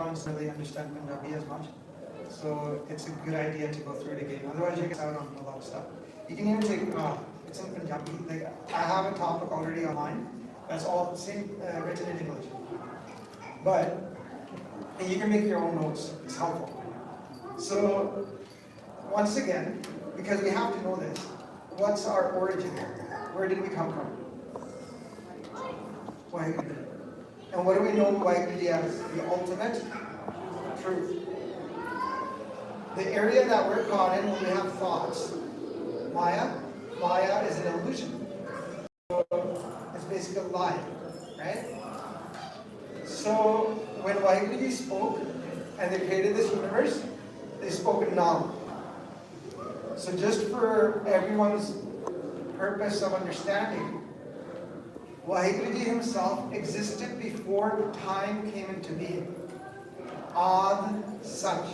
don't really understand Punjabi as much. So it's a good idea to go through it again. Otherwise you get out on a lot of stuff. You can even take, it's in Punjabi. Like, I have a topic already online. That's all the same, written in English. But and you can make your own notes. It's helpful. So once again, because we have to know this, what's our origin? Where did we come from? Waheguru. And what do we know Waheguru as? The ultimate truth. The area that we're caught in when we have thoughts, Maya is an illusion. So it's basically a lie, right? So when Waheguru spoke and they created this universe, they spoke in Nam. So just for everyone's purpose of understanding, Waheguru himself existed before time came into being. Ad Sach.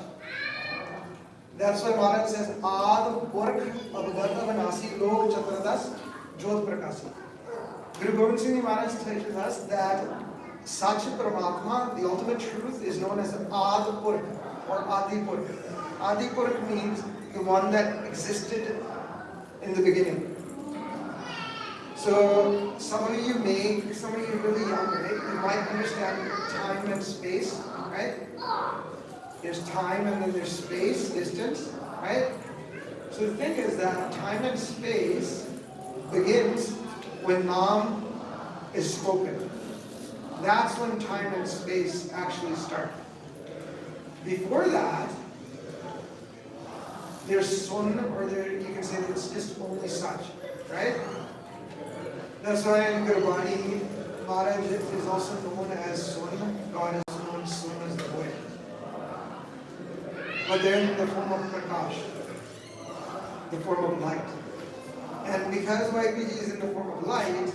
That's why Maharaj says, Ad Purkh Abhagata Vanasi Lok Chatradas Jyot Prakasi. Guru Gobind Singh Maharaj teaches us that Sach Paramatma, the ultimate truth, is known as Ad Purkh or Adi Purkh. Adi Purkh means the one that existed in the beginning. So some of you really young, right? You might understand time and space, right? There's time and then there's space, distance, right? So the thing is that time and space begins when Nam is spoken. That's when time and space actually start. Before that, there's Sun, or you can say that it's just only such, right? That's why in Gurbani, Maharaj is also known as Sun. God is known Sun as the void. But they're in the form of Prakash, the form of light. And because Waheguru is in the form of light,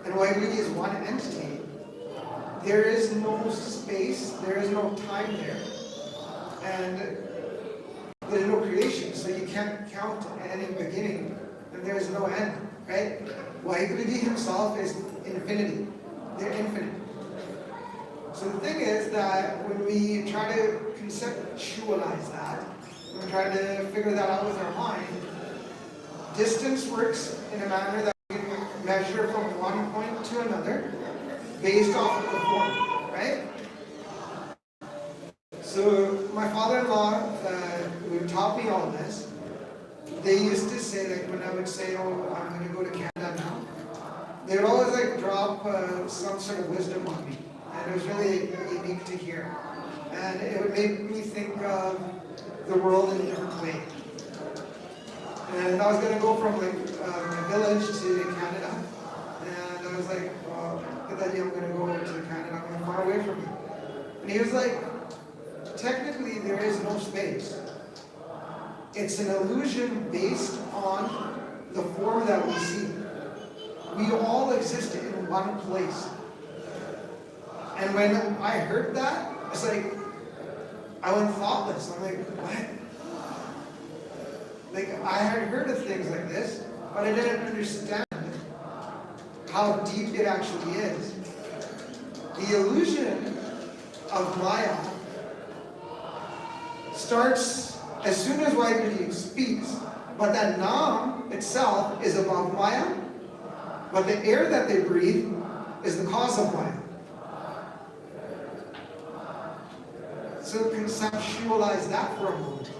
and Waheguru is one entity, there is no space, there is no time there. And there's no creation, so you can't count any beginning, and there's no end, right? Waheguru himself is infinity. They're infinite. So the thing is that when we try to conceptualize that, when we try to figure that out with our mind, distance works in a manner that we can measure from one point to another based off of the form, right? So my father-in-law, who taught me all this, they used to say, like when I would say, oh, I'm going to go to Canada now, they would always like drop some sort of wisdom on me. And it was really unique to hear. And it would make me think of the world in a different way. And I was going to go from like my village to Canada. And I was like, well, good idea, I'm going to go to Canada. I'm far away from you. And he was like, technically there is no space. It's an illusion based on the form that we see. We all exist in one place. And when I heard that, it's like, I went thoughtless. I'm like, what? Like, I had heard of things like this, but I didn't understand how deep it actually is. The illusion of Maya starts as soon as Waheguru speaks, but that Nam itself is above Maya, but the air that they breathe is the cause of Maya. So conceptualize that for a moment.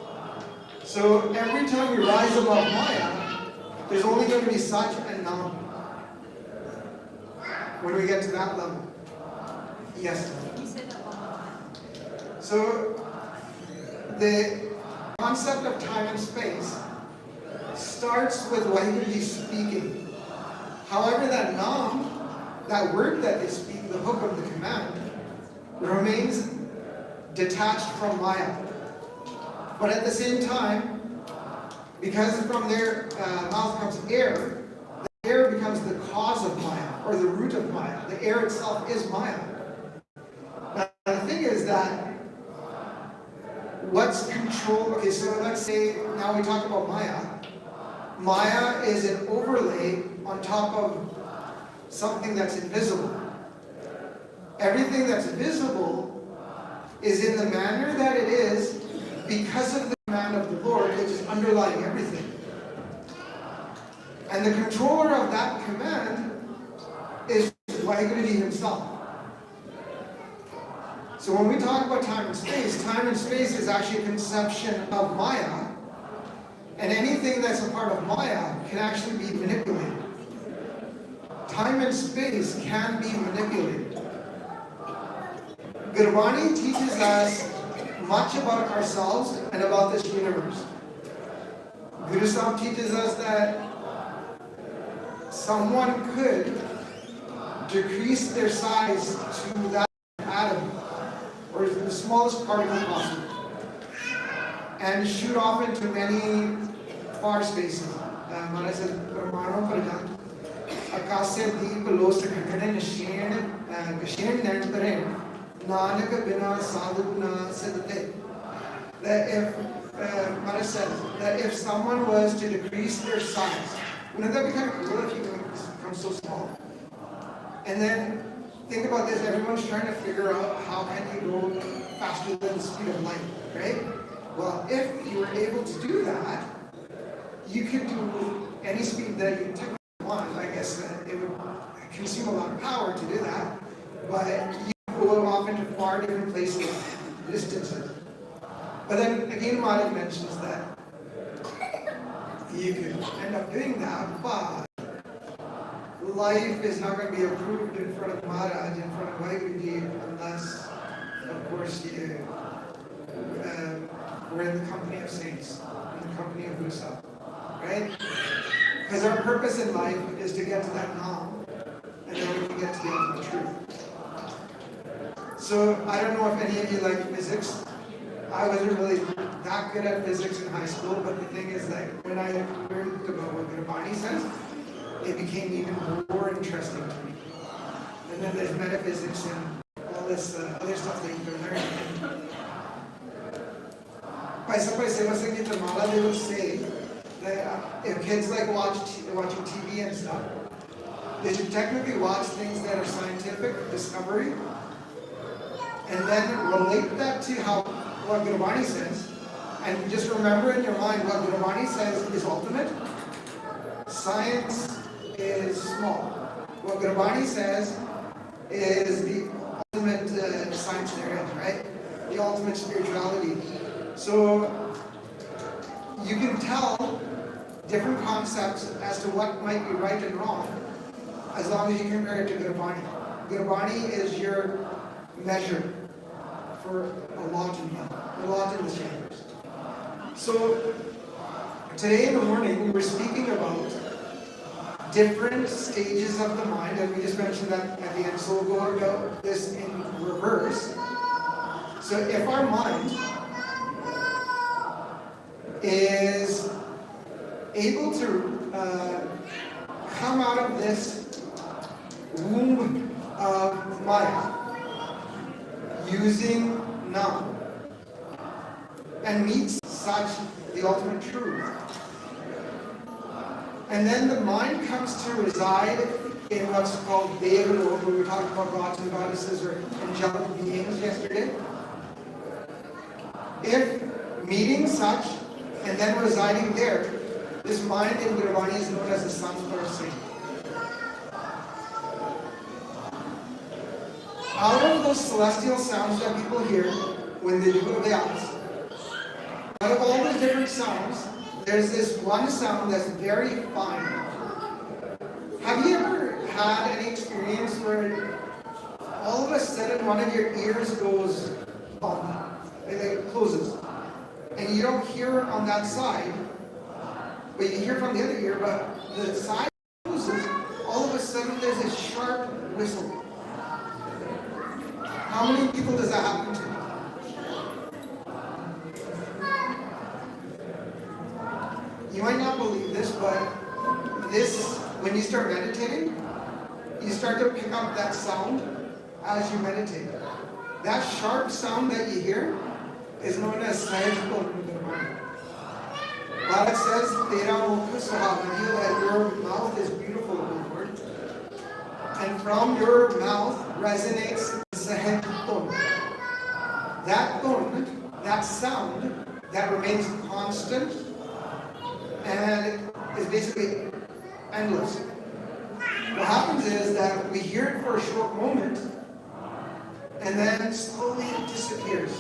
So every time we rise above Maya, there's only going to be Sach and Nam. When we get to that level. Yes? So the concept of time and space starts with Waheguru speaking. However, that Nam, that word that they speak, the hook of the command, remains detached from Maya. But at the same time, because from their mouth comes air, the air becomes the cause of Maya, or the root of Maya. The air itself is Maya. Now, the thing is that what's control? Okay, so let's say now we talk about Maya. Maya is an overlay on top of something that's invisible. Everything that's visible is in the manner that it is because of the command of the Lord, which is underlying everything. And the controller of that command is Waheguru himself. So when we talk about time and space is actually a conception of Maya, and anything that's a part of Maya can actually be manipulated. Time and space can be manipulated. Gurbani teaches us much about ourselves and about this universe. Guru Sahib teaches us that someone could decrease their size to that atom, or the smallest particle possible, and shoot off into many far spaces. Maharaj said, Parmano Prajan, Akasya Deep Los Khakane Nashen Nantaren, Nanak Bina Sadhuna Siddhate. That if, Maharaj says, that if someone was to decrease their size, wouldn't that be kind of cool if you become so small? And then think about this, everyone's trying to figure out how can you go faster than the speed of light, right? Well, if you were able to do that, you could do any speed that you technically want. I guess it would consume a lot of power to do that, but you could go off into far different places, distances. But then again, Maharaj mentions that you could end up doing that, but life is not going to be approved in front of Maharaj, in front of Waheguru, unless, of course, we're in the company of saints, in the company of Guru Sahib, right? Because our purpose in life is to get to that Naam, and then we can get to the ultimate truth. So I don't know if any of you like physics. I wasn't really that good at physics in high school, but the thing is that when I learned about what Gurbani says, it became even more interesting to me. And then there's metaphysics and all this other stuff that you can learn. Paisa Seva Sangeeta Mala, they will say that if kids like watching TV and stuff, they should technically watch things that are scientific discovery, and then relate that to what Gurbani says, and just remember in your mind what Gurbani says is ultimate. Science is small. What Gurbani says is the ultimate science there is, right? The ultimate spirituality. So you can tell different concepts as to what might be right and wrong as long as you compare it to Gurbani. Gurbani is your measure for a lot in this universe. So today in the morning we were speaking about different stages of the mind, and we just mentioned that at the end, so we'll go about this in reverse. So if our mind is able to come out of this womb of Maya using Nam and meets such the ultimate truth, and then the mind comes to reside in what's called Devalok, where we talked about gods and goddesses or angelic beings yesterday. If meeting such and then residing there, this mind in Gurbani is known as the Sanskar Singh. Out of those celestial sounds that people hear when they do Abhyas, out of all the different sounds, there's this one sound that's very fine. Have you ever had any experience where all of a sudden one of your ears goes bump, it closes, and you don't hear on that side, but you hear from the other ear, but the side closes, all of a sudden there's a sharp whistle. How many people does that happen to? You might not believe this, but when you start meditating, you start to pick up that sound as you meditate. That sharp sound that you hear is known as Sahajpur Nirvana. Bharat says, Tera Mukha Sahavani, that your mouth is beautiful, O Lord. And from your mouth resonates Sahajpur. that tone, that sound, that remains constant and is basically endless. What happens is that we hear it for a short moment and then slowly it disappears.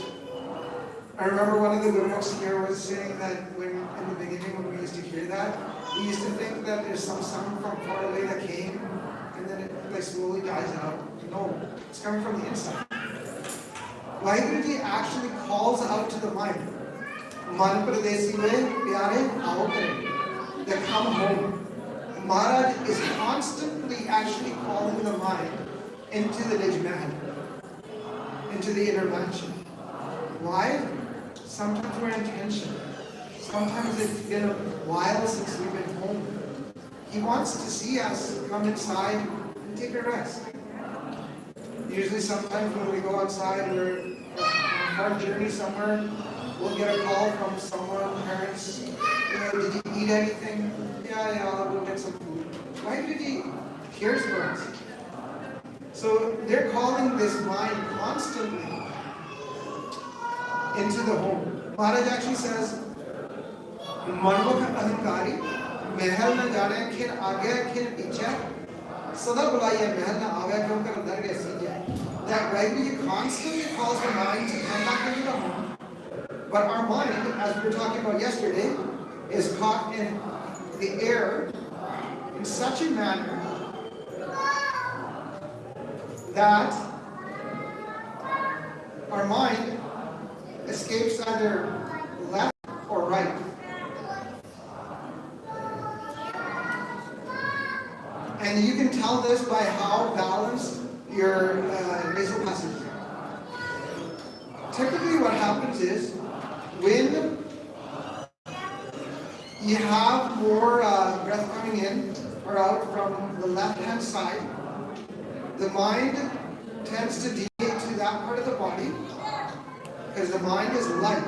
I remember one of the good books here was saying that when in the beginning when we used to hear that, we used to think that there's some sound from far away that came and then it like slowly dies out. No, it's coming from the inside. Vaheguru actually calls out to the mind. Man pradesi mein pyare aao kare. They come home. Maharaj is constantly actually calling the mind into the Nijman, into the inner mansion. Why? Sometimes we're in tension. Sometimes it's been a while since we've been home. He wants to see us come inside and take a rest. Usually sometimes when we go outside or on a hard journey somewhere, we'll get a call from someone, parents, did you eat anything? Yeah, we'll get some food. Why did he cares for us? So they're calling this mind constantly into the home. Maharaj actually says, Manmukh ahankari, महल न जाने खिन आगे खिन पीछे, सदा बुलाइए महल न आगे क्यों कर अंदर के सीधे. That Vaheguru constantly calls the mind to come back into the home, but our mind, as we were talking about yesterday, is caught in the air in such a manner that our mind escapes either left or right. And you can tell this by how balanced your nasal passages are. Typically what happens is when you have more breath coming in or out from the left-hand side, the mind tends to deviate to that part of the body because the mind is light.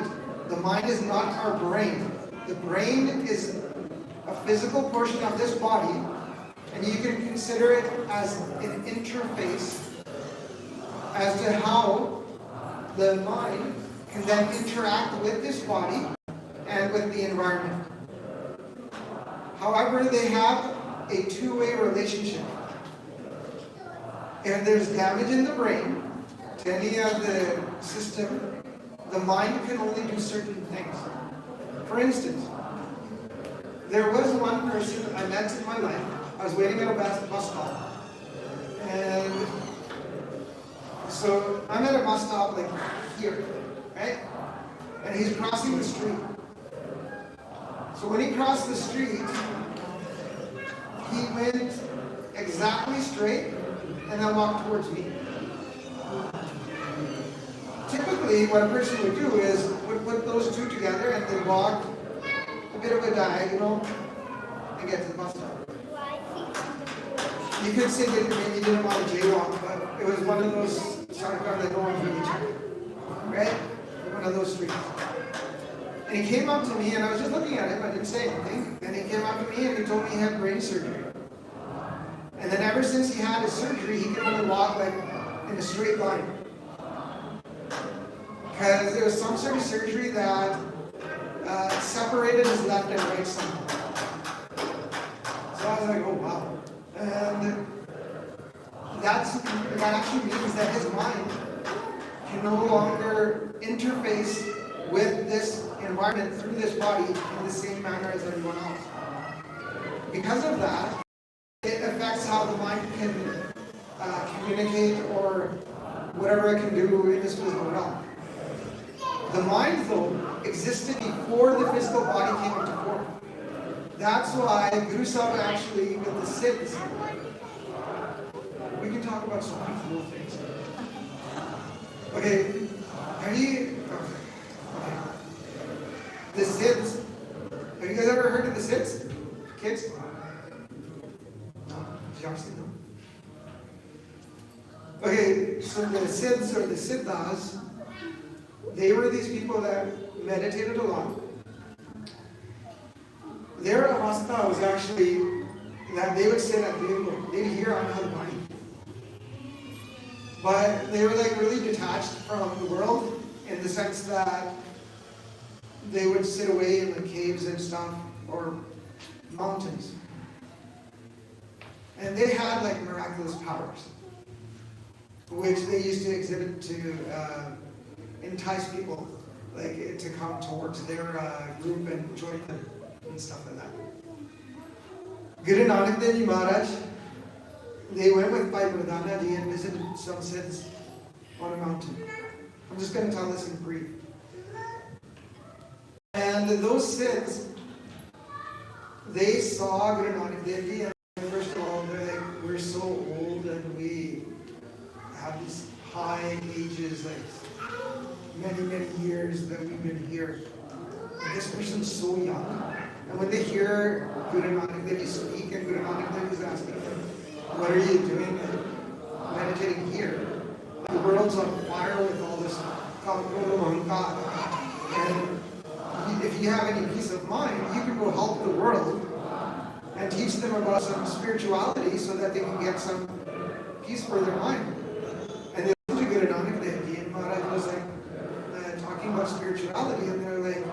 The mind is not our brain. The brain is a physical portion of this body, and you can consider it as an interface as to how the mind can then interact with this body and with the environment. However, they have a two-way relationship. If there's damage in the brain to any of the system, the mind can only do certain things. For instance, there was one person I met in my life. I was waiting at a bus stop. And so I'm at a bus stop like here, right? And he's crossing the street. So when he crossed the street, he went exactly straight and then walked towards me. Typically, what a person would do is would put those two together and then walk a bit of a diagonal and get to the bus stop. You could say that maybe you didn't want to jaywalk, but it was one of those sort of cars that no one's really checking, right? One of those streets. And he came up to me, and I was just looking at him. I didn't say anything. And he came up to me, and he told me he had brain surgery. And then ever since he had his surgery, he could only walk like in a straight line. Because there was some sort of surgery that separated his left and right somehow. So I was like, oh wow. And that actually means that his mind can no longer interface with this environment through this body in the same manner as everyone else. Because of that, it affects how the mind can communicate or whatever it can do in this physical realm. The mind, though, existed before the physical body came into form. That's why Guru Sahib actually, with the Siddhs, we can talk about so many cool things. Okay, have you, okay. The Siddhs, have you guys ever heard of the Siddhs? Kids? No? Did you actually know? Okay, so the Siddhs or the Siddhas, they were these people that meditated a lot. Their avastha was actually that they would sit at the they'd hear another body. But they were like really detached from the world in the sense that they would sit away in the caves and stuff, or mountains. And they had like miraculous powers, which they used to exhibit to entice people like to come towards their group and join them and stuff like that. Guru Nanak Dev Ji Maharaj, they went with Bhai Mardana Ji and visited some Siddhs on a mountain. I'm just going to tell this in brief. And those Siddhs, they saw Guru Nanak Dev Ji, and first of all, they're like, we're so old and we have these high ages, like many, many years that we've been here. And this person's so young. And when they hear Guru Nanak Dev Ji speak, and Guru Nanak Dev Ji is asking them, what are you doing meditating here? The world's on fire with all this and if you have any peace of mind, you can go help the world and teach them about some spirituality so that they can get some peace for their mind. And they listened to Guru Nanak Dev Ji, and Maharaj was like talking about spirituality, and they're like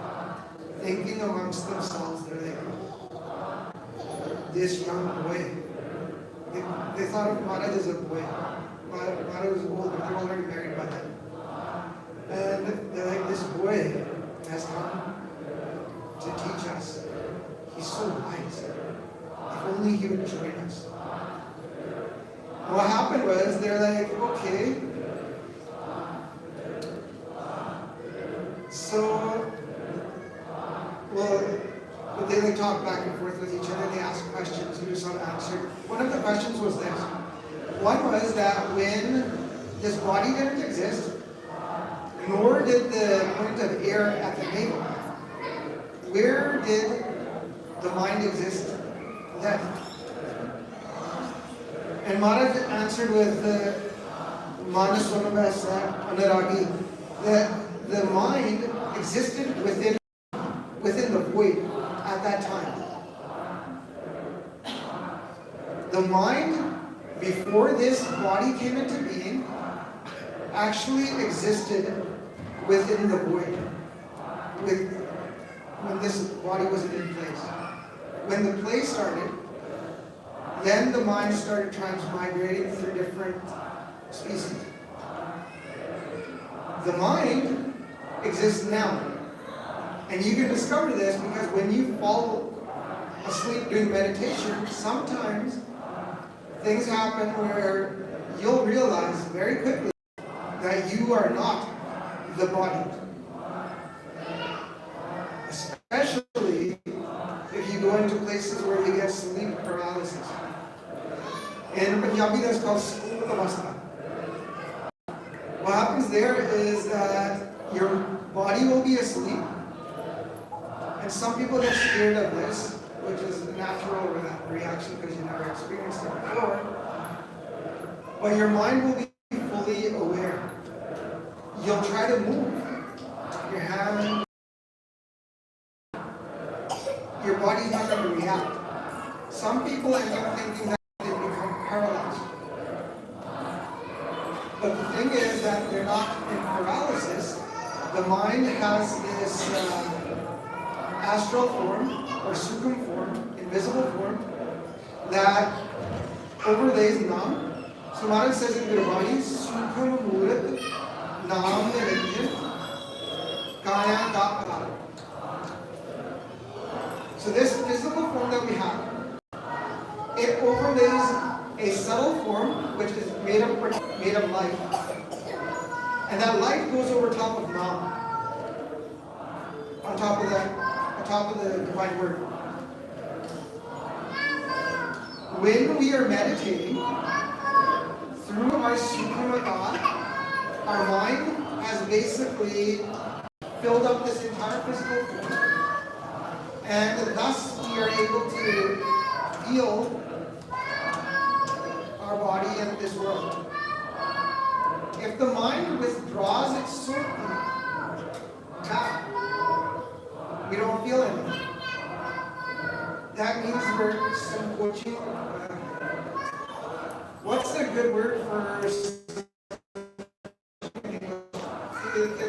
thinking amongst themselves, they're like, this young boy. They thought of Maharaj as a boy. Maharaj was old, but they're already married by then. And they're like, this boy has come to teach us. He's so wise. If only he would join us. And what happened was, they're like, okay. So, well, they like talk back and forth with each other. They ask questions, who some answered. One of the questions was this. One was that when this body didn't exist, nor did the point of air at the navel, where did the mind exist then? And Maharaj answered with Manasvanavasa Anuragi, that the mind existed within the void at that time. The mind, before this body came into being, actually existed within the void, when this body wasn't in place. When the play started, then the mind started transmigrating through different species. The mind exists now. And you can discover this because when you fall asleep doing meditation, sometimes things happen where you'll realize very quickly that you are not the body. Especially if you go into places where you get sleep paralysis. In Punjabi, that's called Avastha. What happens there is that your body will be asleep, and some people get scared of this, which is a natural reaction because you never experienced it before. But your mind will be fully aware. You'll try to move your hand. Your body's not going to react. Some people end up thinking that they become paralyzed. But the thing is that they're not in paralysis. The mind has this astral form, or sukham form, invisible form, that overlays nam. So Maharaj says in Gurbani, sukham murat nam niranjan kaya ka paral. So this visible form that we have, it overlays a subtle form which is made of light. And that light goes over top of nam, on top of the divine word. When we are meditating, through our Sukhama thought, our mind has basically filled up this entire physical form. And thus we are able to feel our body and this world. If the mind withdraws its soul back, we don't feel anything. That means we're sankoching. What's the good word for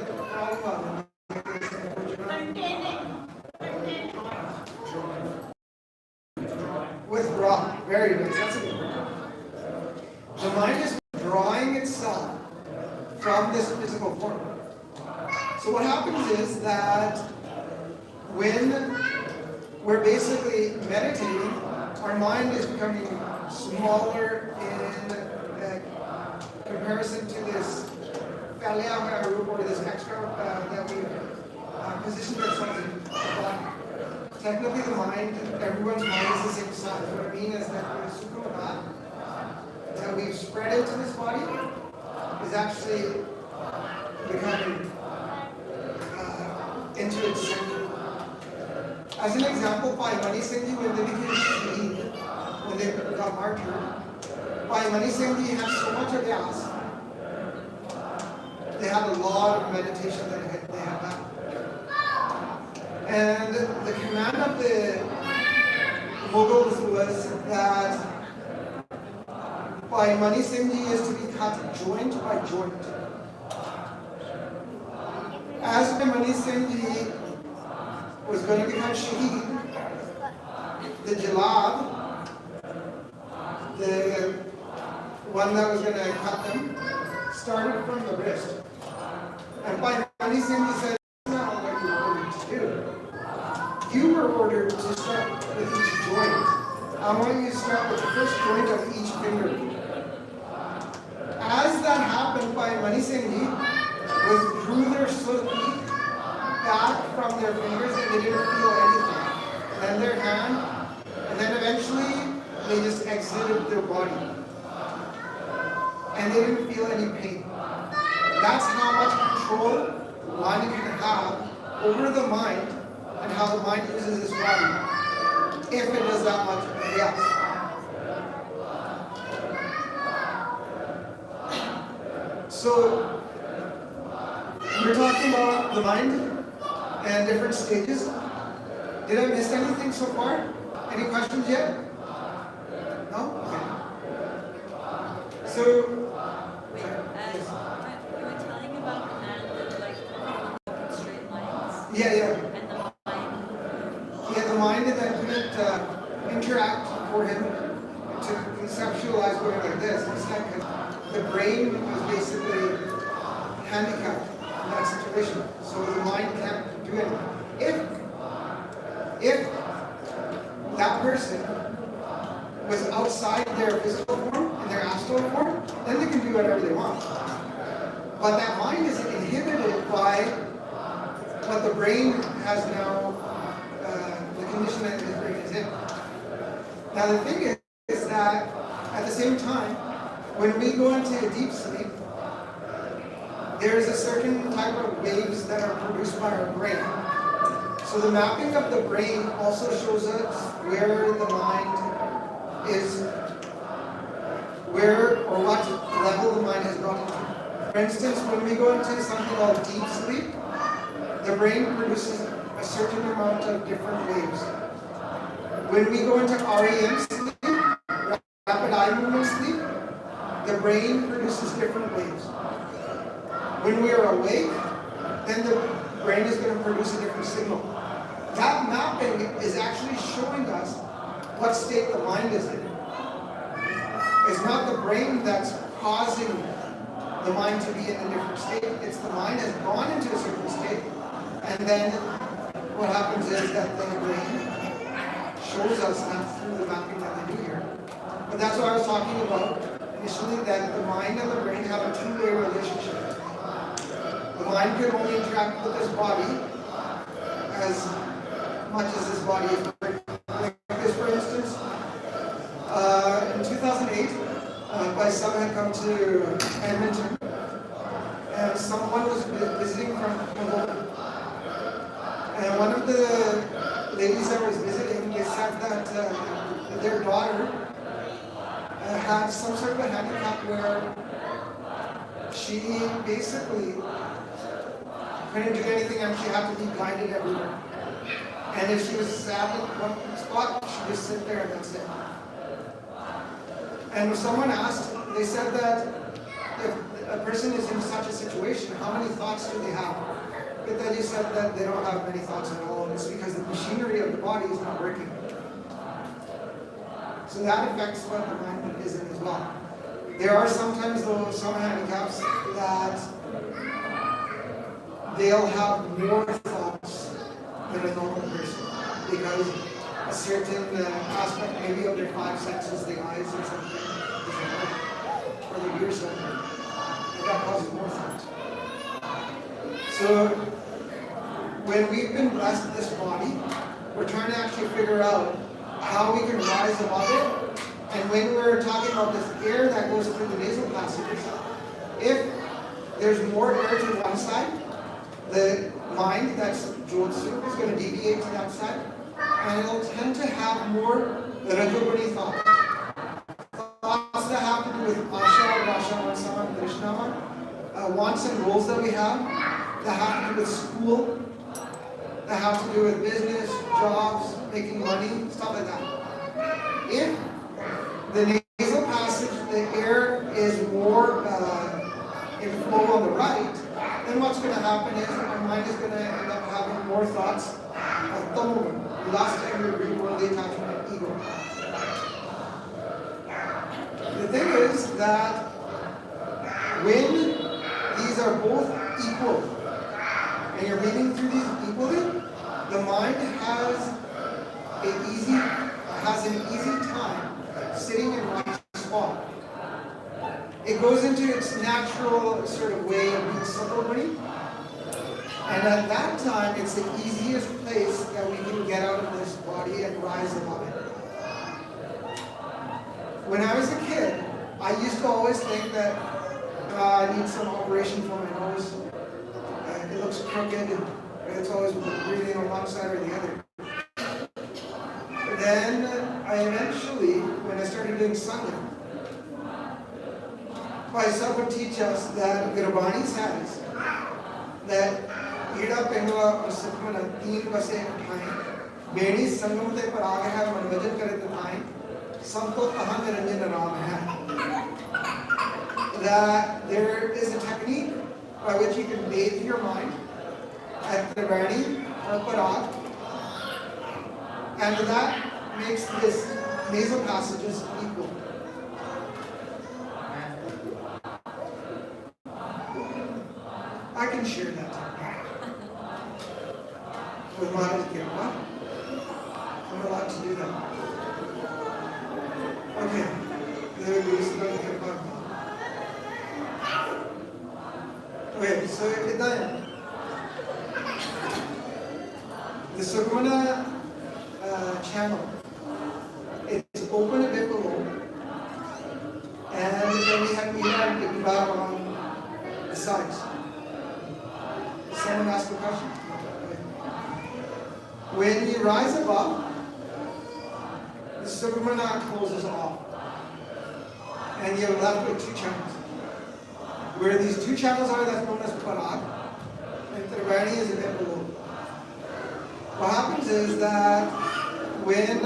the problem withdraw. Very nice. That's a good word. The mind is withdrawing itself from this physical form. So what happens is that when we're basically meditating, our mind is becoming smaller in comparison to this or this extra that we positioned ourselves in. But technically the mind, everyone's mind is the same size. What I mean is that the sukha that we've spread into this body is actually becoming into its center. As an example, by Mani Singh, when they became shaheed, when they got martyred, by Mani Singh had so much of gas. They had a lot of meditation that they had done. And the command of the Mughals was that by Mani Singh is to be cut joint by joint. As Mani Singh was going to become shaheed, the jalab, the one that was going to cut them, started from the wrist. And by Mani Singh said, that's not what you were ordered to do. You were ordered to start with each joint. I want you to start with the first joint of each finger. As that happened, by Mani Singh withdrew their suki back from their fingers and they didn't feel anything. And then their hand, and then eventually they just exited their body. And they didn't feel any pain. That's how much control one can have over the mind and how the mind uses its body, if it does that much, yes. So, we're talking about the mind and different stages. Did I miss anything so far? Any questions yet? No? Okay. So, you were telling about the man that like straight lines. yeah. And the mind. He had the mind that couldn't interact for him to conceptualize going like this. Instead, because the brain was basically handicapped in that situation. So the mind can't do anything. If that person was outside their physical form, in their astral form, then they can do whatever they want. But that mind is inhibited by what the brain has now, the condition that his brain is in. Now the thing is that at the same time, when we go into deep sleep, there is a certain type of waves that are produced by our brain. So the mapping of the brain also shows us where the mind is, where or what level the mind has gotten to. For instance, when we go into something called deep sleep, the brain produces a certain amount of different waves. When we go into REM sleep, rapid eye movement sleep, the brain produces different waves. When we are awake, then the brain is going to produce a different signal. That mapping is actually showing us what state the mind is in. It's not the brain that's causing the mind to be in a different state. It's the mind has gone into a certain state, and then what happens is that the brain shows us that through the mapping that they do here. But that's what I was talking about initially, that the mind and the brain have a two-way relationship. The mind can only interact with this body as much as this body is working. Like this, for instance, in 2008, my son had come to Edmonton, and someone was visiting from Canada. And one of the ladies that was visiting, they said that their daughter had some sort of a handicap where she basically couldn't do anything and she had to be guided everywhere. And if she was sad in one spot, she'd just sit there and that's it. And when someone asked, they said that if a person is in such a situation, how many thoughts do they have? But then you said that they don't have many thoughts at all, and it's because the machinery of the body is not working. So that affects what the mind is in as well. There are sometimes, though, some handicaps that they'll have more thoughts than a normal person because a certain aspect maybe of their five senses, the eyes or something, or the ears something, and that causes more thoughts. So when we've been blessed with this body, we're trying to actually figure out how we can rise above it. And when we're talking about this air that goes through the nasal passages, if there's more air to one side, the mind that's Jotsu is going to deviate to that side, and it'll tend to have more Rajoguni thoughts. Thoughts that have to do with Asha, Rasha, Vansama, and Krishnama, wants and goals that we have, that have to do with school, that have to do with business, jobs, making money, stuff like that. If the nasal passage, the air is more in flow on the right, then what's going to happen is our mind is going to end up having more thoughts of tamu, lust, anger, greed, worldly attachment, and ego. The thing is that when these are both equal, and you're reading through these equally, the mind has an easy time sitting in one spot. It goes into its natural sort of way of being sublimity, and at that time, it's the easiest place that we can get out of this body and rise above it. When I was a kid, I used to always think that I need some operation for my nose. It looks crooked, and it's always breathing on one side or the other. But then I eventually, when I started doing Sangha, Paisa would teach us that Gurbani says that Ida Pengwa or Sukmana Teen Vase Uठाएं Bedi Sangamte पर आ गया मनोरंजन करे दिखाएं सबको कहाँ निरंजन आराम है. That there is a technique by which you can bathe your mind at the Rani or Parag, and that makes this nasal passages equal. I can share that with Maharaj Kirpa. I'm allowed to do that. Okay. There we go. Okay, so then the Sukhmana channel, it's open a bit below, and then we have Iqbal on the sides. Someone ask a question? When you rise above, the Sukhmana closes off, and you're left with two channels. Where these two channels are, that's known as Parag, and Triveni is a bit below. What happens is that when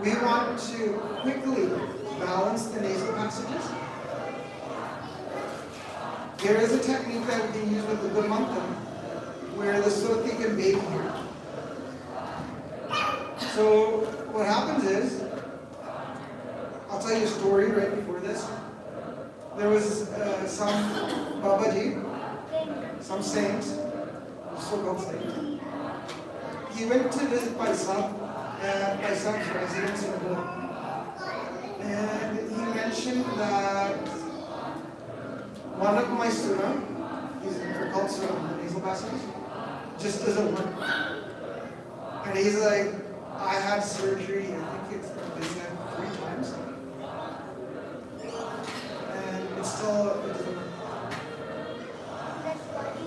we want to quickly balance the nasal passages, there is a technique that we can use with the good mantra, where the surti can bathe here. So what happens is, I'll tell you a story right before this. There was some Babaji, some saint, so-called saint. He went to visit Paisa at Paisa's residence in Goa. And he mentioned that one of my sura, they're called sura, the nasal passages, just doesn't work. And he's like, I had surgery, I think they said 3 times. And it's still, it doesn't work.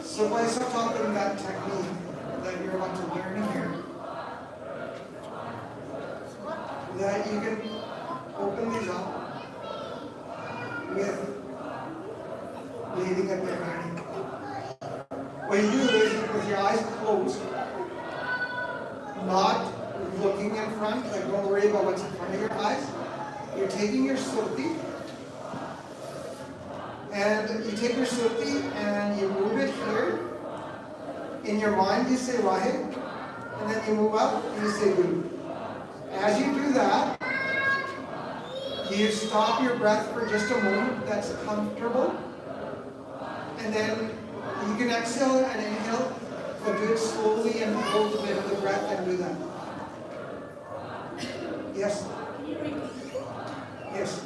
So if I start talking that technique that you're about to learn here, that you can open these up with leading at the beginning. What you do is, with your eyes closed, not looking in front, like don't worry about what's in front of your eyes, you're taking your surti And you take your sutti and you move it here. In your mind you say Wahid, and then you move up and you say Guru. As you do that, you stop your breath for just a moment that's comfortable. And then you can exhale and inhale, but do it slowly and hold a bit of the breath and do that. Yes? Yes.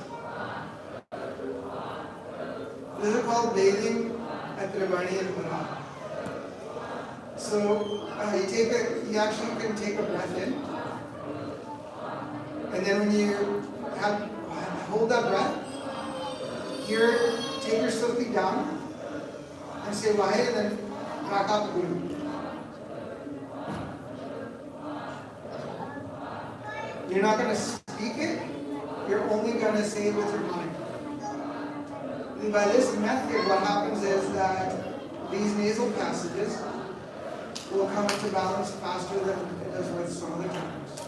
This is called bathing at Trivani and Bharat. So you actually can take a breath in, and then when you hold that breath, here take your sutti down and say Wahid, and then back up Guru. You're not going to speak it, you're only going to say it with your mind. And by this method, what happens is that these nasal passages will come into balance faster than it does with some other times.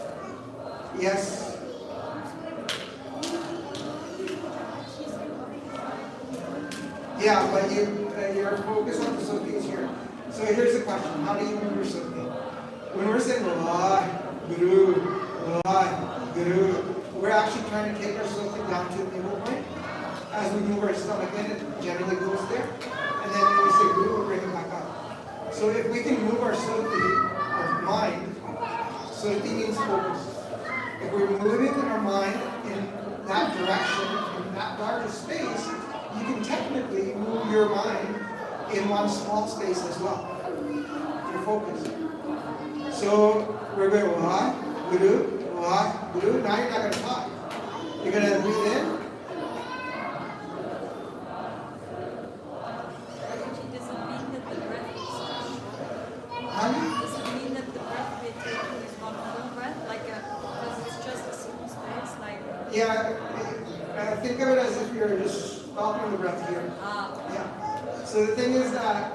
Yes? Yeah, but your focus on the sutti is here. So here's the question. How do you move your sutti? When we're saying Guru, Guru, we're actually trying to take our sutti down to the navel point. As we move our stomach in, it generally goes there. And then when we say Guru, we bring it back up. So if we can move our sutti, our mind, sutti means focus. If we're moving our mind in that direction, in that larger space, you can technically move your mind in one small space as well. Your focus. So we're going Guru, Guru. Now you're not going to talk. You're going to breathe in. Does it mean that the breath is Huh? Does it mean that the breath we're taking is not a full breath? Because it's just a small space? Yeah, think of it as if you're just stopping the breath here. Yeah. So the thing is that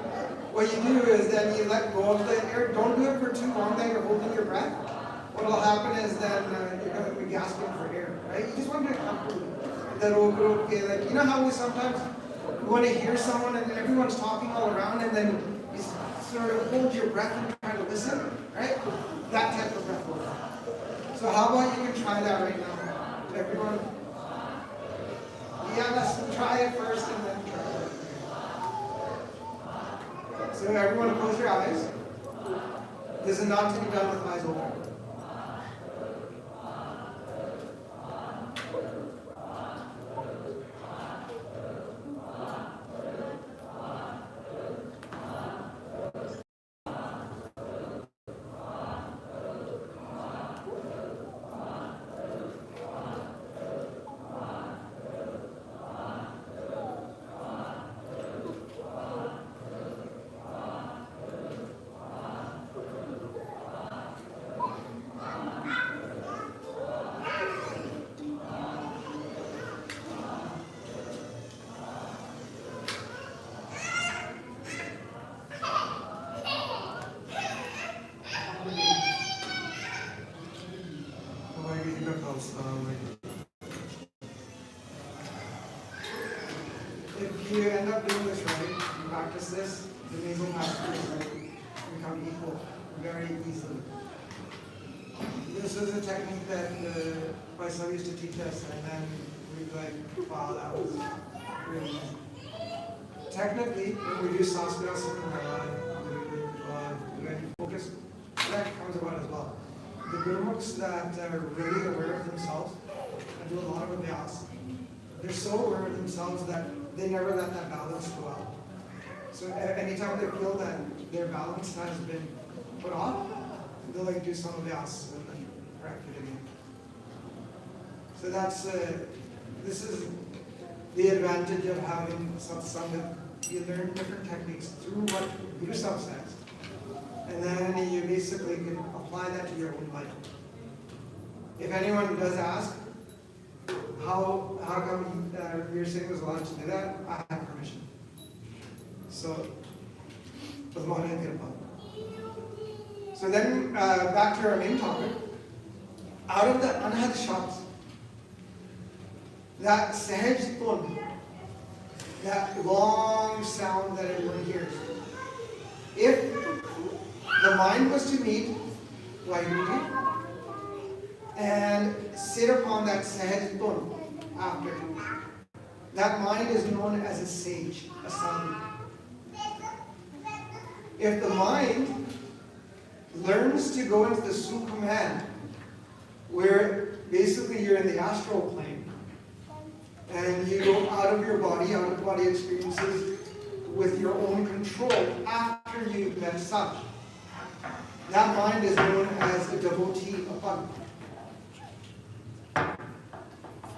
what you do is then you let go of the air. Don't do it for too long that you're holding your breath. What will happen is then you're going to be gasping for air, right? You just want to do it comfortably. Like, you know how we sometimes want to hear someone and everyone's talking all around and then you sort of hold your breath and try to listen, right? That type of breath work. So how about you can try that right now? Everyone, yeah, let's try it first and then try it. So everyone close your eyes. This is not to be done with eyes open. If you end up doing this right, you practice this, the nasal passages become equal very easily. This is a technique that Faisal used to teach us, and then we'd like, wow, that was really easy. Technically, when we do Sanskrit, when you focus, that comes about as well. The Gurmukhs that are really aware of themselves and do a lot of abhyas, they're so aware of themselves that they never let that balance go out. So anytime they feel that their balance has been put off, they'll like do some abhyas and then correct it again. So that's, this is the advantage of having satsang. You learn different techniques through what Guru Sahib says. And then you basically can apply that to your own life. If anyone does ask, how come Veer Singh was allowed to do that? I have permission. So, with Mahana Kirpa. So then, back to our main topic. Out of the anhad shots, that Sahaj Tun, that long sound that everyone hears. If the mind was to meet Vaheguru and sit upon that Sahaj Tun after, that mind is known as a sage, a sadhu. If the mind learns to go into the Sukha man, where basically you're in the astral plane, and you go out of your body, out of body experiences with your own control after you've met such, that mind is known as a devotee of Bhagavan.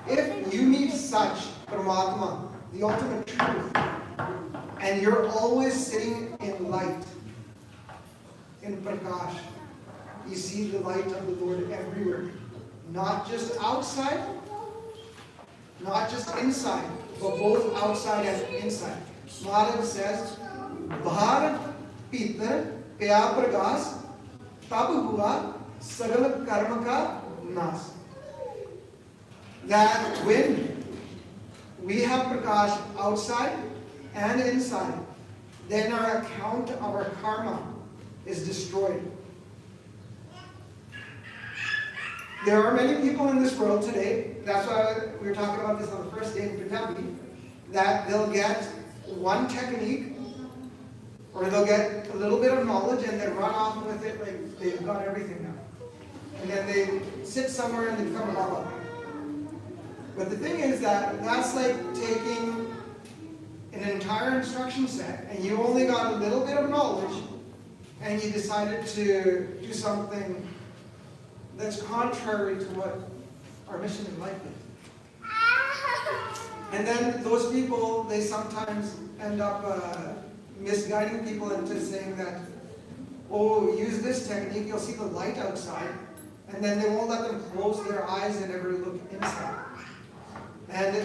If you meet such Paramatma, the ultimate truth, and you're always sitting in light, in Prakash, you see the light of the Lord everywhere. Not just outside, not just inside, but both outside and inside. Maharaj says, Bharat Pitar Pya Pragas Tab Hua Sagal Karma Ka Nas. That when we have Prakash outside and inside, then our account of our karma is destroyed. There are many people in this world today, that's why we were talking about this on the first day in Punjabi, that they'll get one technique, or they'll get a little bit of knowledge and then run off with it like they've got everything now. And then they sit somewhere and they become a Baba. But the thing is that that's like taking an entire instruction set and you only got a little bit of knowledge and you decided to do something that's contrary to what our mission in life is. And then those people, they sometimes end up misguiding people into saying that, oh, use this technique, you'll see the light outside, and then they won't let them close their eyes and ever look inside. And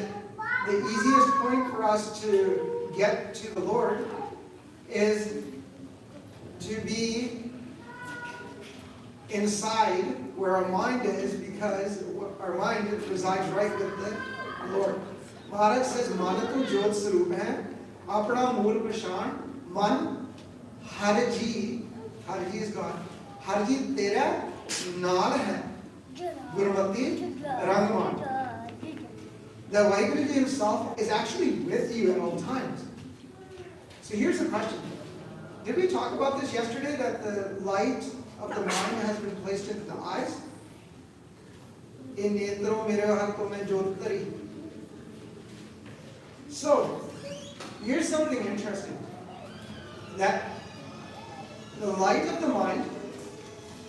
the easiest point for us to get to the Lord is to be inside where our mind is, because our mind resides right with the Lord. Maharaj says, Manatu Jyot Sarup hai, Apna Mool Prashan, Man, Harji is God. Harji Tera Naal hai, Gurmati Rangman. The Vaheguru himself is actually with you at all times. So here's the question. Did we talk about this yesterday, that the light of the mind has been placed into the eyes? In Netro mere harko mein jyot tari. So, here's something interesting. That the light of the mind,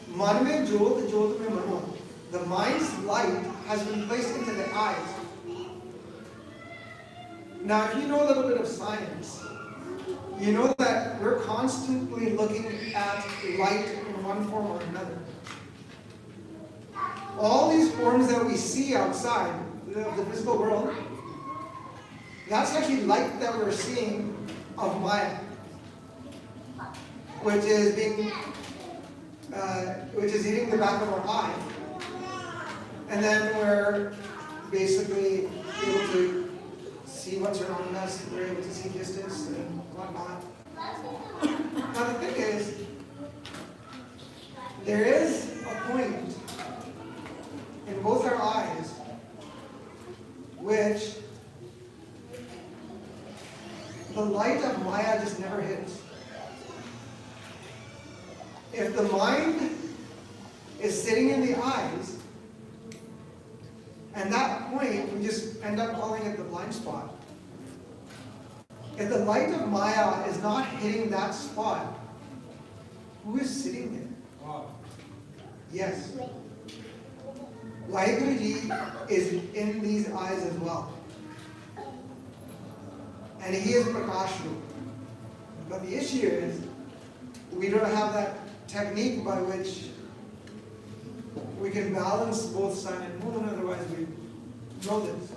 man mein jyot, jyot mein mano, the mind's light has been placed into the eyes. Now, if you know a little bit of science, you know that we're constantly looking at light in one form or another. All these forms that we see outside the physical world, that's actually light that we're seeing of Maya, which is hitting the back of our eye, and then we're basically able to see what's around us, we're able to see distance and whatnot. Now the thing is, there is a point in both our eyes which the light of Maya just never hits. If the mind is sitting in the eyes, and that point, we just end up calling it the blind spot. If the light of Maya is not hitting that spot, who is sitting there? Wow. Yes. Vaheguru Ji is in these eyes as well. And he is Prakashru. But the issue is, we don't have that technique by which we can balance both sun and moon, otherwise we know this.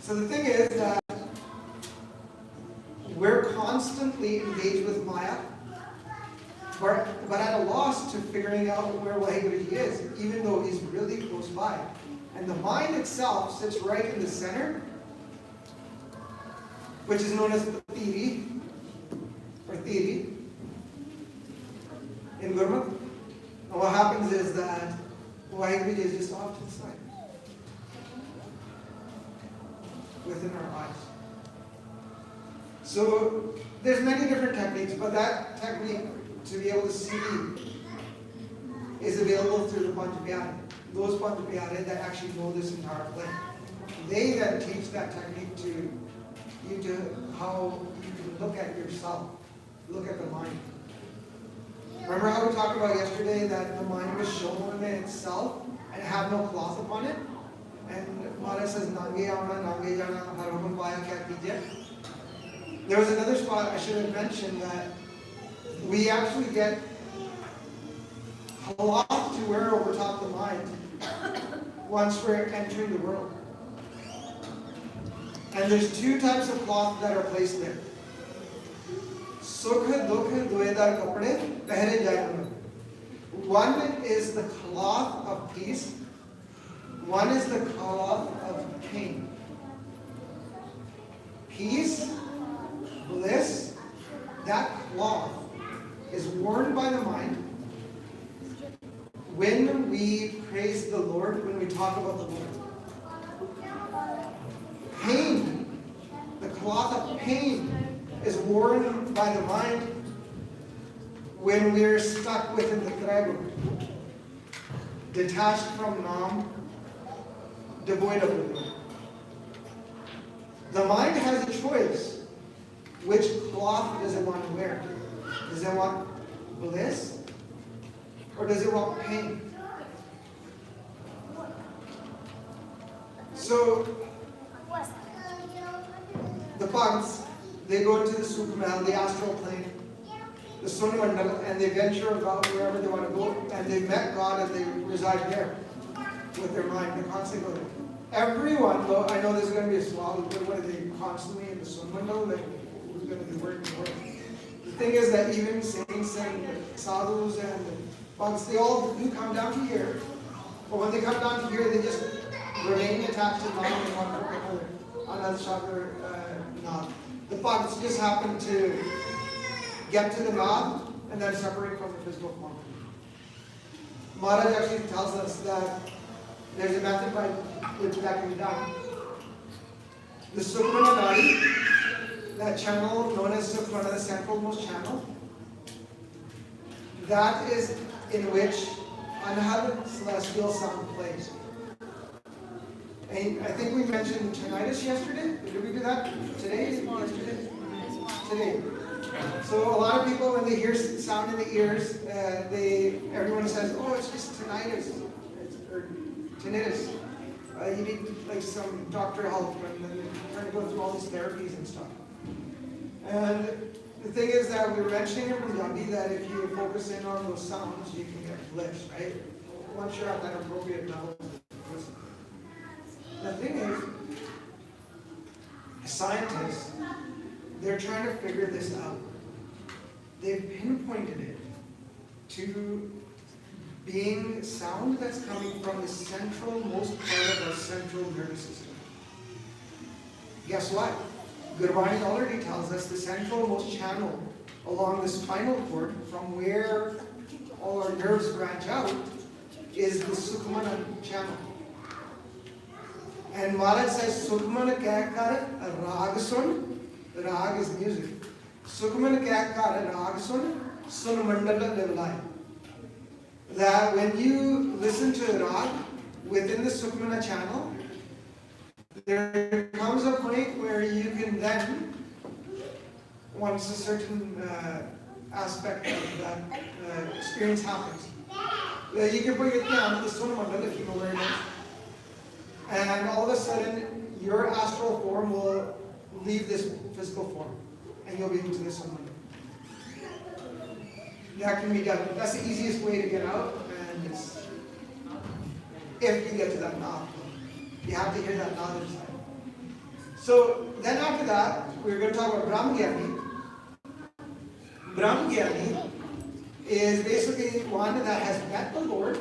So the thing is that we're constantly engaged with Maya, but at a loss to figuring out where Vaheguru Ji is, even though he's really close by. And the mind itself sits right in the center, which is known as Patiri or Thiri in Gurmukh. And what happens is that Vaheguru is just off to the side within our eyes. So there's many different techniques, but that technique to be able to see is available through the Panch Pyare. Those Panch Pyare that actually know this entire play. They then teach that technique to you to how you can look at yourself, look at the mind. Remember how we talked about yesterday that the mind was shown in itself and had no cloth upon it? And Maharaj says, Nange auna, nange jana, har hukum paya kya kijiye. There was another spot I should have mentioned that we actually get cloth to wear over top the mind once we're entering the world. And there's two types of cloth that are placed there. Sukh, dukh, duedar kapde, pehre jaye. One is the cloth of peace. One is the cloth of pain. Peace, bliss, that cloth is worn by the mind when we praise the Lord, when we talk about the Lord. Pain, the cloth of pain, is worn by the mind when we're stuck within the Triguna, detached from Nam, devoid of the Lord. The mind has a choice. Which cloth does it want to wear? Does it want bliss? Or does it want pain? So, the Bhagats, they go into the Sukha, the astral plane, the Sunamandala, and they venture about wherever they want to go, and they met God and they reside there with their mind. They constantly go there. Everyone, though, I know this is going to be a swallow, but what are they constantly in the Sunamandala? Like, who's going to be working the work? The thing is that even saints and sadhus and monks, they all do come down to here, but when they come down to here, they just remain attached to mind and one particular another chakra knob. The Bhagats just happen to get to the knob and then separate from the physical form. Maharaj actually tells us that there's a method by which that can be done. The Sukhmana Nadi, that channel known as Sukhmana, the centralmost channel, that is in which unhad celestial sound plays. And I think we mentioned tinnitus yesterday. Did we do that? Today? Yesterday? Today. So a lot of people, when they hear sound in the ears, everyone says, "Oh, it's just tinnitus or tinnitus. You need like some doctor help," and then they're trying to go through all these therapies and stuff. And the thing is that we were mentioning in Punjabi that if you focus in on those sounds, you can get bliss, right? Once you're at that appropriate level. The thing is, scientists, they're trying to figure this out. They've pinpointed it to being sound that's coming from the centralmost part of our central nervous system. Guess what? Gurbani already tells us the centralmost channel along the spinal cord, from where all our nerves branch out, is the Sukhmana channel. And Maharaj says, Sukhmana kya kar rag sun, rag is music. Sukhmana kya kar rag sun, sun mandala devlai. That when you listen to rag within the Sukhmana channel, there comes a point where you can then, once a certain aspect of that experience happens, you can bring it down to the Sun Mandala if you know where it is. And all of a sudden, your astral form will leave this physical form, and you'll be into the Sun Mandala. That can be done. That's the easiest way to get out, and it's if you get to that knob. You have to hear that knob inside. So then after that, we're going to talk about Brahmgyani. Brahmgyani is basically one that has met the Lord,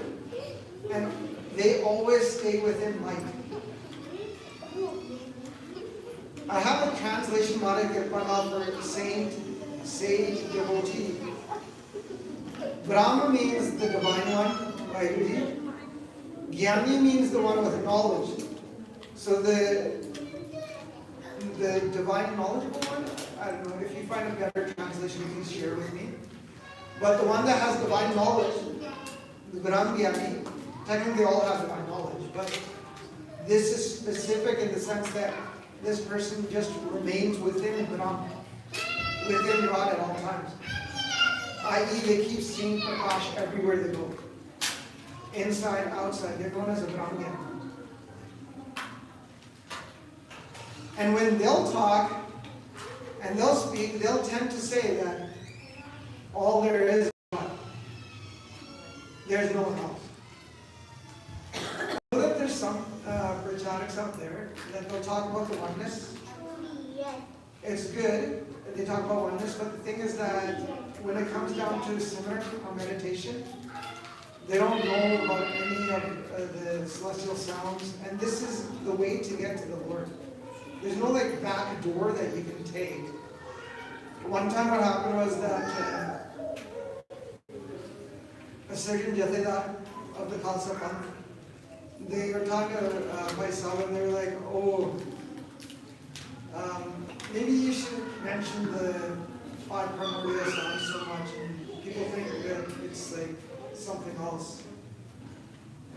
and they always stay within light. I have a translation Mara Kirpana for saint, sage, devotee. Brahma means the divine one, Vahiri. Gyani means the one with knowledge. So the divine knowledgeable one, I don't know, if you find a better translation, please share with me. But the one that has divine knowledge, the Brahma Gyani, technically they all have divine knowledge, but this is specific in the sense that this person just remains within Brahma, within God at all times. I.e., they keep seeing Prakash everywhere they go. Inside, outside, they're known as a Brahmya. And when they'll talk and they'll speak, they'll tend to say that all there is God. There's no one else. I know that there's some prachariks out there that they'll talk about the oneness. It's good that they talk about oneness, but the thing is that when it comes down to Simran or meditation, they don't know about any of the celestial sounds, and this is the way to get to the Lord. There's no like back door that you can take. One time what happened was that a certain Jathedar of the Khalsa Panth, they were talking to Baisal and they were like, oh, maybe you should mention the five primordial sounds so much, and people think that it's like something else.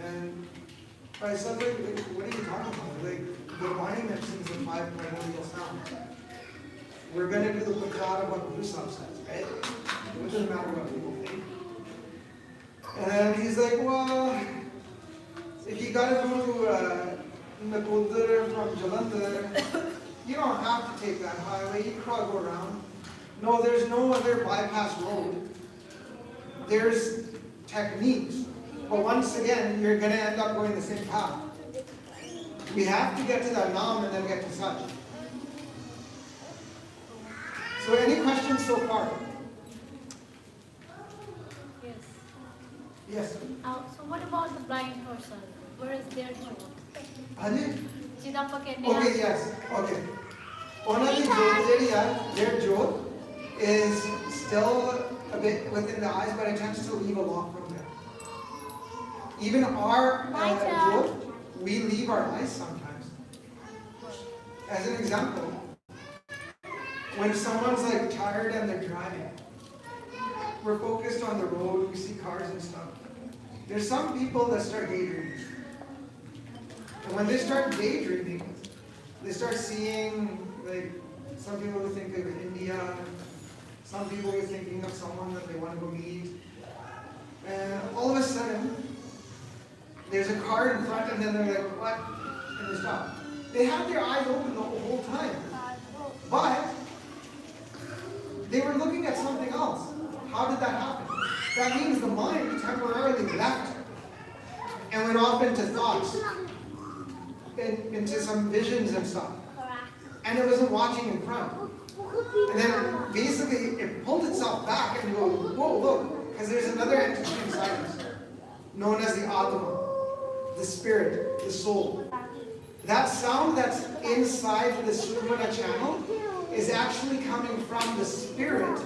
And I said, like, what are you talking about? Like, the Vani mentions the five primordial sounds. We're going to do the Pachara of what Guru Sahib says, right? It doesn't matter what people think. And he's like, well, if you got to go to Nakoder from Jalandhar, you don't have to take that highway, you can probably go around. No, there's no other bypass road. There's techniques. But once again, you're going to end up going the same path. We have to get to that Nam and then get to Sach. So any questions so far? Yes. Yes. So what about the blind person? Where is their jewel? Okay, yes. Okay. Only their jewel is still a bit within the eyes, but it tends to leave a lot from there. Even our jewel, we leave our eyes sometimes. As an example, when someone's like tired and they're driving, we're focused on the road, we see cars and stuff. There's some people that start daydreaming. And when they start daydreaming, they start seeing, like, some people will think of India, some people are thinking of someone that they want to go meet. And all of a sudden, there's a car in front and then they're like, what? And they stop. They had their eyes open the whole time. But they were looking at something else. How did that happen? That means the mind temporarily left and went off into thoughts, into some visions and stuff. And it wasn't watching in front. And then basically it pulled itself back and goes, whoa, look, because there's another entity inside us, known as the Atma, the spirit, the soul. That sound that's inside the Surmana channel is actually coming from the spirit,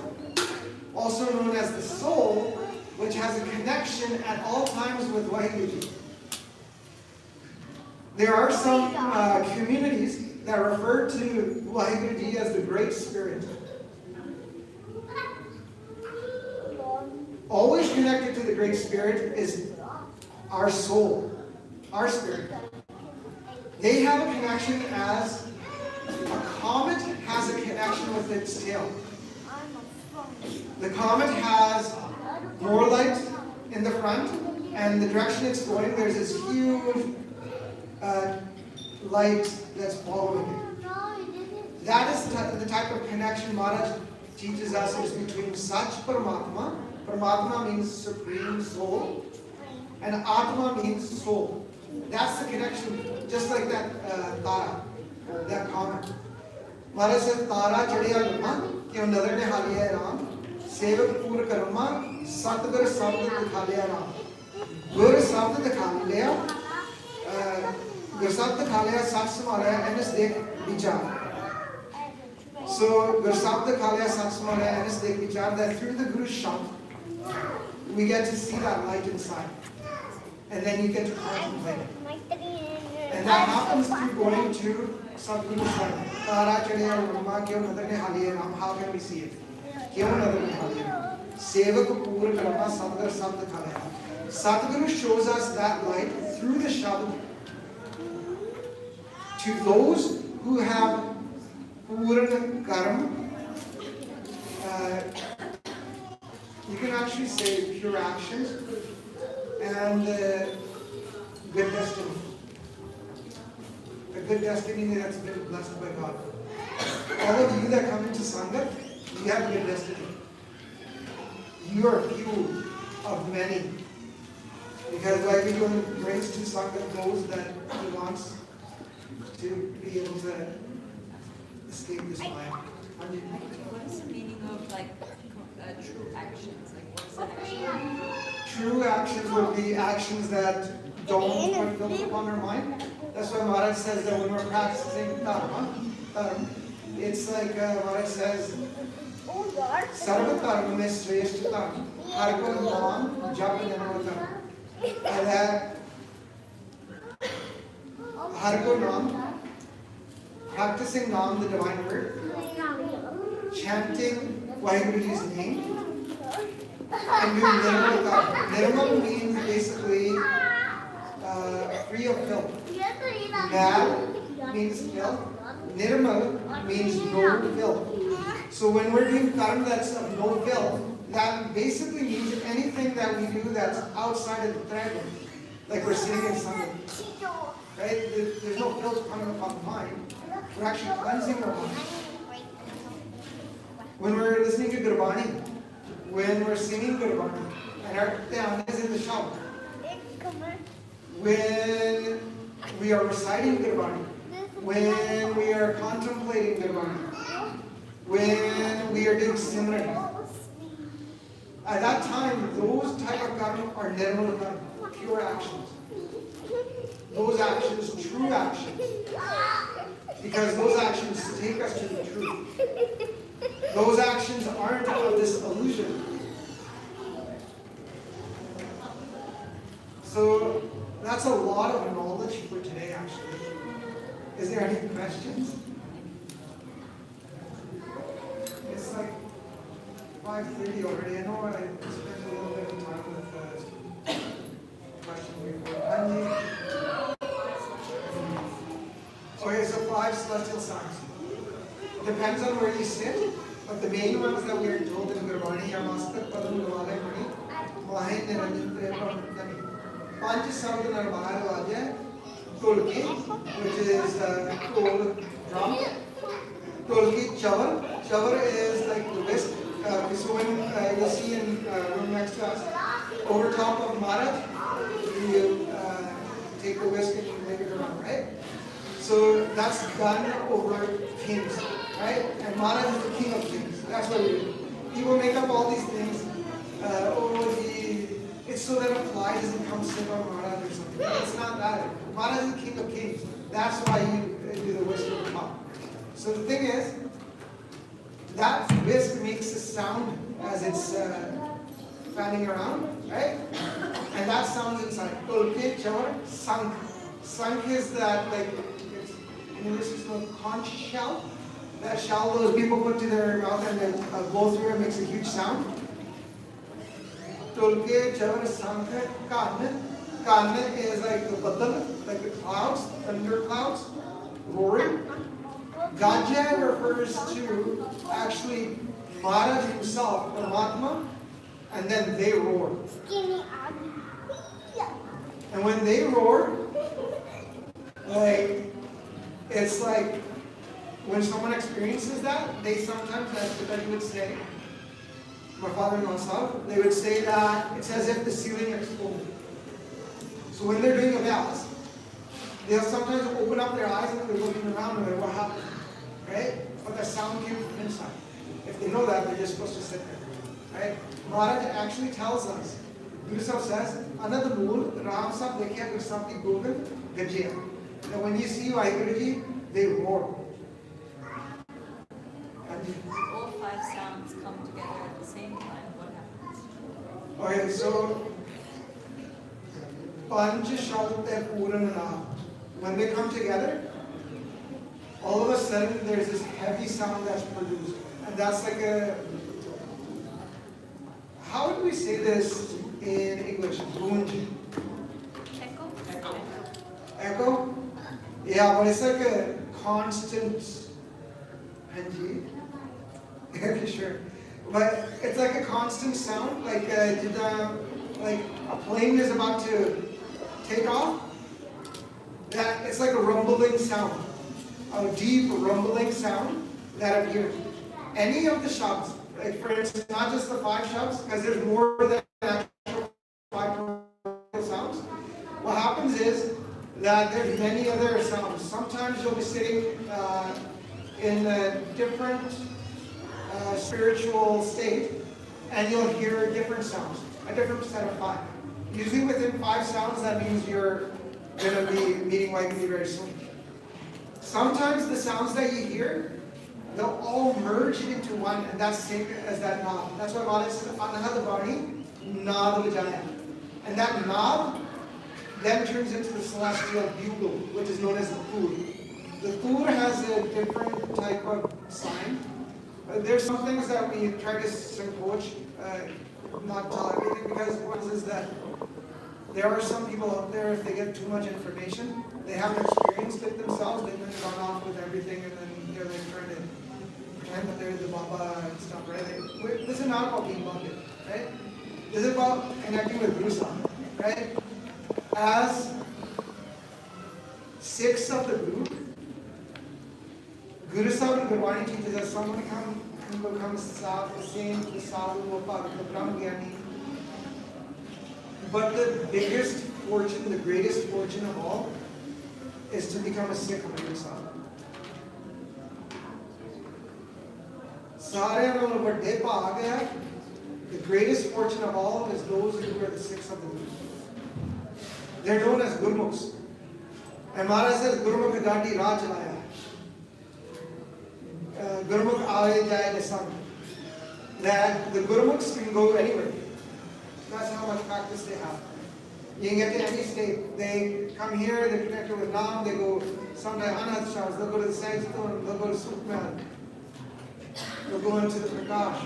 also known as the soul, which has a connection at all times with Vahiri. There are some communities that refer to Vahiri as the Great Spirit. Always connected to the Great Spirit is our soul, our spirit. They have a connection as a comet has a connection with its tail. The comet has more light in the front, and the direction it's going, there's this huge light that's following it. That is the type of connection Maharaj teaches us is between Sach Paramatma. Paramatma means supreme soul, and Atma means soul. That's the connection, just like that Tara, that comet. Maharaj said, Tara chadiya luma, kyun nazar ne haliya ram, sevak pur karma, satgar sabd dikhaliya ram. Gur sabd dikhaliya, gur sabd dikhaliya, sach samara, and is dekh vichar. So Gursabda Khalya Satsmara and his Vichar that through the Guru's Shabd, we get to see that light inside. And then you get to contemplate it. And that happens through going to Sadguru's Shabd. Tara Chadiya Rama Kyo Nadane Haliye Ram, how can we see it? Kyo Nadane Haliye Ram. Sevak Pur Karma Sadgar Sabda Khalya. Sadguru shows us that light through the Shabd to those who have Purana Karma. You can actually say pure actions and good destiny. A good destiny that's been blessed by God. All of you that come into Sangha, you have good destiny. You are few of many. Because why we don't brings to Sangha those that he wants to be able to escape this life. What is the meaning of true actions? Like what's the action? True actions would be actions that don't put guilt upon our mind. That's why Maharaj says that when we're practicing dharma, it's like Maharaj says, Sarva dharma mein shreshth dharma, har ko naam jap namo dharma. And that har ko naam, practicing naam, the divine word, chanting Vaheguruji's name, and doing nirmal karma. Nirmal means basically free of filth. Mad means filth. Nirmal means no filth. So when we're doing karma that's of no filth, that basically means anything that we do that's outside of the threshold. Like we're sitting in Sangha. Right? There's no filth coming upon the mind. We're actually cleansing our mind. When we're listening to Gurbani, when we're singing Gurbani, and our dhyan is in the shower, when we are reciting Gurbani, when we are contemplating Gurbani, when we are doing Simran, at that time, those type of karma are nirmal karma, pure actions. Those actions, true actions. Because those actions take us to the truth. Those actions aren't of this illusion. So that's a lot of knowledge for today, actually. Is there any questions? It's like 5:30 already. I know I spent a little bit of time with questions before. Okay, so 5 celestial signs. Depends on where you sit, but the main ones that we are told in Gurbani are Mastak, Padam, Gamalai, Mani, Malahi, Niranjan, Prema, Nami. Panch Sabda Narbahar Vajya, Tolki, which is Tol drum. Tolki Chavar. Chavar is like the whisk. So when you'll see in room next to us, over top of Maharaj, you take the whisk and you make it around, right? So that's done over kings, right? And Maharaj is the king of kings. That's what we do. People make up all these things. It's so that a fly doesn't come sit on Maharaj or something. It's not that. Maharaj is the king of kings. That's why you do the whisk on top. So the thing is, that whisk makes a sound as it's fanning around, right? And that sounds inside. Tolke, Chavar, Sank. Sank is that, like, in English it's called conch shell. That shell those people put to their mouth and then blow through it makes a huge sound. Tolke, Chavar, Sank, Kan. Kan is like the badal, like the clouds, thunder clouds, roaring. Gaja refers to actually Maharaj himself, Paramatma, and then they roar. And when they roar, like, it's like when someone experiences that, they sometimes, that's what you would say, my father-in-law, they would say that it's as if the ceiling exploded. So when they're doing a vows, they'll sometimes open up their eyes and they're looking around and they're like, what happened? Right? But the sound came from inside. If they know that, they're just supposed to sit there. Right? Maharaj actually tells us, Guru Sahib says, Another Mool, Ram Sahib, Dekhiya Guru Sahib Ki Govind, Gajiya. That when you see Vaheguruji, they roar. Okay, so Panch Shabd Purana, when they come together, all of a sudden there's this heavy sound that's produced. And that's like a, how would we say this in English? Gunj. Echo? Echo? Yeah, but it's like a constant. Hanji? Okay, sure. But it's like a constant sound, like like a plane is about to take off. That it's like a rumbling sound, a deep rumbling sound that appears. Any of the shabds, like for instance, not just the 5 shabds, because there's more than actual 5 sounds. What happens is that there's many other sounds. Sometimes you'll be sitting in a different spiritual state, and you'll hear different sounds, a different set of 5. Usually within 5 sounds, that means you're going to be meeting like me very soon. Sometimes the sounds that you hear, they'll all merge into one, and that's the same as that knob. That's why Maharaj says, Anahad Bani, Naad Vijaya. And that knob then turns into the celestial bugle, which is known as the Tur. The Tur has a different type of sign. There's some things that we try to coach, not tell everything, because what is that there are some people out there, if they get too much information, they haven't experienced it themselves, they've been gone off with everything, and then they're like trying to pretend that they're the Baba and stuff, right? This is not about being bonded, right? This is about connecting with Guru Sahib, right? As 6 of the group, Guru Sahib and Gurwani teaches us someone becomes saint, the sadhu, the Brahma Gyani. But the biggest fortune, the greatest fortune of all, is to become a Sikh of Guru Sahib. The greatest fortune of all is those who are the Sikhs of the Guru. They're known as Gurmukhs. And Maharaj says, Gurmukh Gadi Raj Laya. Gurmukh Aaye Jaye Nisan. That the Gurmukhs can go anywhere. That's how much practice they have. You can get to any state. They come here, they're connected with Nam, they go sometime Anand Shahs, they'll go to the Sandstone, they'll go to Sukhman, they'll go into the Prakash,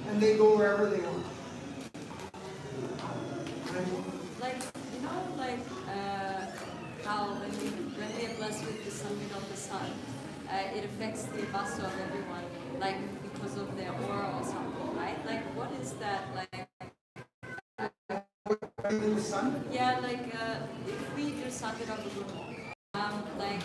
and they go wherever they want. Like, you know, like how when we are blessed with the sunlight of the sun, it affects the vastu of everyone, like because of their aura or something, right? Like, what is that like? In the sun? Yeah, like if we do Sangat of the Guru, like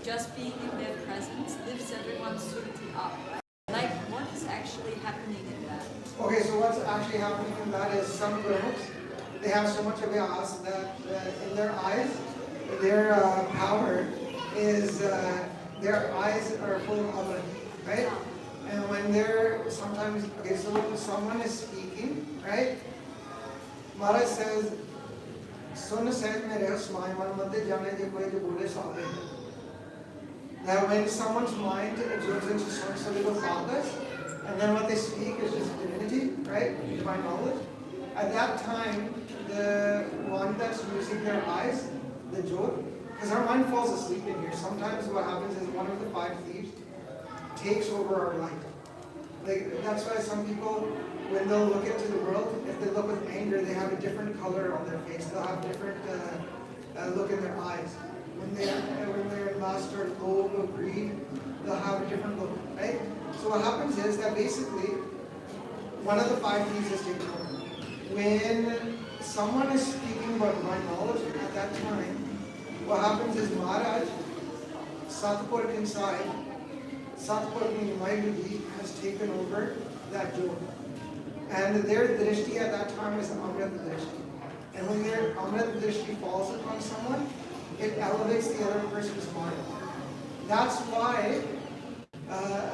just being in their presence lifts everyone's surati up, right? Like, what is actually happening in that? Okay, so what's actually happening in that is some Gurmukhs, they have so much abhyas that in their eyes, their power is, their eyes are full of Amrit, right? And when they're sometimes, okay, so when someone is speaking, right? Maharaj says, Sun said me reho smai man madhe jane je koi jo bole saade. Now when someone's mind absorbs into sun, so they go thoughtless, and then what they speak is just divinity, right? Divine knowledge. At that time, the one that's using their eyes, the jod, because our mind falls asleep in here. Sometimes what happens is one of the 5 thieves takes over our light. Like, that's why some people, when they'll look into the world, if they look with anger, they have a different color on their face. They'll have different look in their eyes. When they're in lust or lobe or greed, they'll have a different look, right? So what happens is that basically, one of the 5 thieves is taken over. When someone is speaking about divine knowledge at that time, what happens is Maharaj, Satpur inside, Satpur meaning Mayurji, has taken over that jod. And their drishti at that time is the Amrit drishti. And when their Amrit drishti falls upon someone, it elevates the other person's mind. That's why,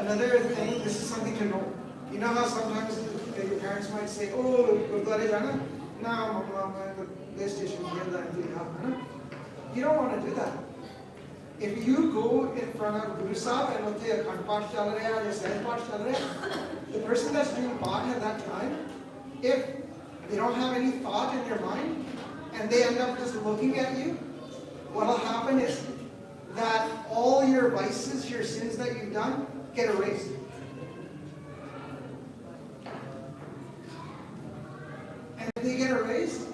another thing, this is something to know. You know how sometimes your parents might say, oh, Gurdwara jana? No, mama, the station here, you don't want to do that. If you go in front of Guru Sahib and say a Khand Path chal raha hai, ya Sahaj Path chal raha hai, the person that's doing Path at that time, if they don't have any thought in your mind, and they end up just looking at you, what'll happen is that all your vices, your sins that you've done, get erased. And if they get erased,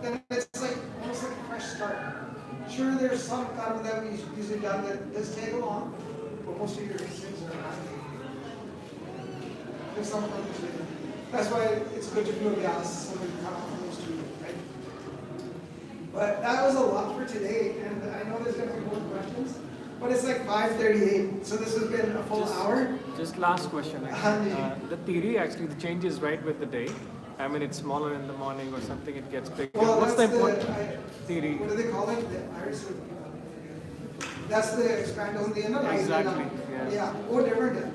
then it's like almost like a fresh start. Sure, there's some karma that we've usually done that does take along, but most of your sins are not. There's some purpose with it. That's why it's good to do a gas so we can come close to it, right? But that was a lot for today, and I know there's going to be more questions, but it's like 5:38, so this has been a full hour. Just last question. The theory actually, the change is right with the day. I mean, it's smaller in the morning or something, it gets bigger. Well, what's the that's important theory? What do they call it? The iris. That's the expand on the inner. Exactly. Yeah. वो different है.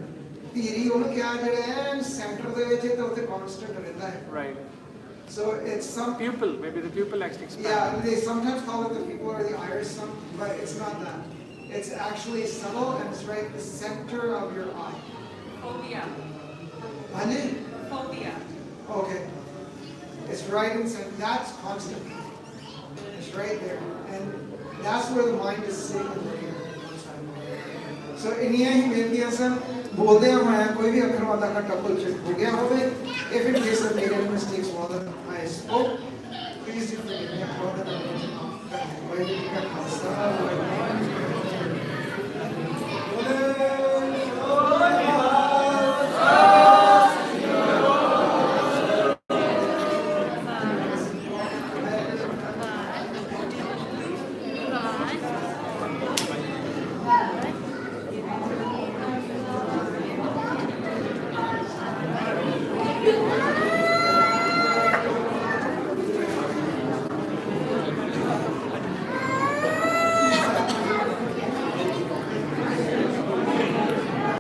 Theory उन्हें क्या जड़े हैं center ਦੇ ਵਿੱਚ तो उसे constant रहता है. Right. So it's some Pupil, maybe the pupil actually expands. Yeah, they sometimes call it the pupil or the iris, but it's not that. It's actually subtle and it's right at the center of your eye. Phobia. Honey? Phobia. Okay. It's right in center. That's constant. It's right there. And that's where the mind is sitting in the ear. So in here he made the answer, बोलते हैं मैं कोई भी अक्षर वाला का टप्पल check हो गया होवे if it